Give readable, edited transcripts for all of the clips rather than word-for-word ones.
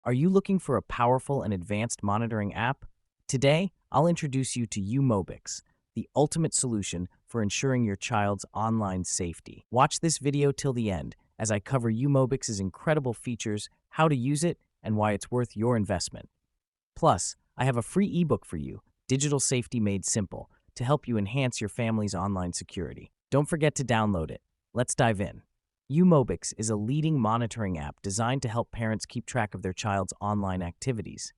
Are you looking for a powerful and advanced monitoring app? Today, I'll introduce you to uMobix, the ultimate solution for ensuring your child's online safety. Watch this video till the end as I cover uMobix's incredible features, how to use it, and why it's worth your investment. Plus, I have a free ebook for you, Digital Safety Made Simple, to help you enhance your family's online security. Don't forget to download it. Let's dive in. uMobix is a leading monitoring app designed to help parents keep track of their child's online activities.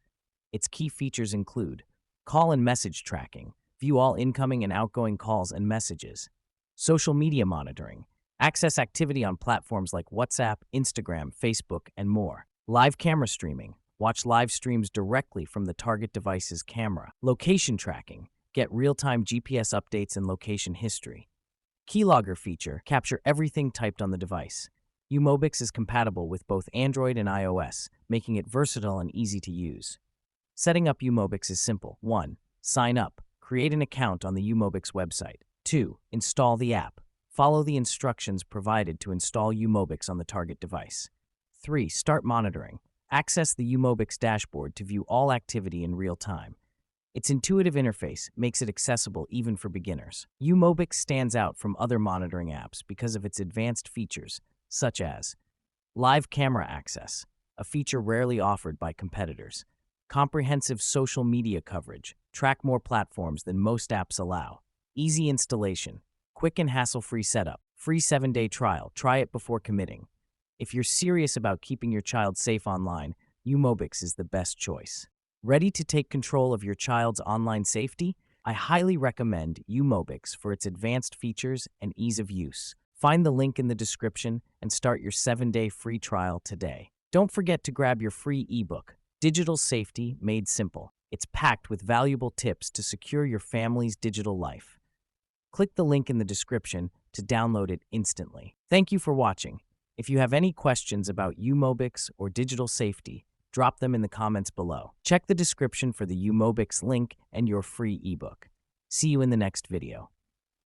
Its key features include call and message tracking, view all incoming and outgoing calls and messages, social media monitoring, access activity on platforms like WhatsApp, Instagram, Facebook, and more, live camera streaming, watch live streams directly from the target device's camera, location tracking, get real-time GPS updates and location history, keylogger feature, capture everything typed on the device. uMobix is compatible with both Android and iOS, making it versatile and easy to use. Setting up uMobix is simple. 1. Sign up. Create an account on the uMobix website. 2. Install the app. Follow the instructions provided to install uMobix on the target device. 3. Start monitoring. Access the uMobix dashboard to view all activity in real time. Its intuitive interface makes it accessible even for beginners. uMobix stands out from other monitoring apps because of its advanced features, such as live camera access, a feature rarely offered by competitors, comprehensive social media coverage, track more platforms than most apps allow, easy installation, quick and hassle-free setup, free 7-day trial, try it before committing. If you're serious about keeping your child safe online, uMobix is the best choice. Ready to take control of your child's online safety? I highly recommend uMobix for its advanced features and ease of use. Find the link in the description and start your 7-day free trial today. Don't forget to grab your free ebook, Digital Safety Made Simple. It's packed with valuable tips to secure your family's digital life. Click the link in the description to download it instantly. Thank you for watching. If you have any questions about uMobix or digital safety, drop them in the comments below. Check the description for the uMobix link and your free ebook. See you in the next video.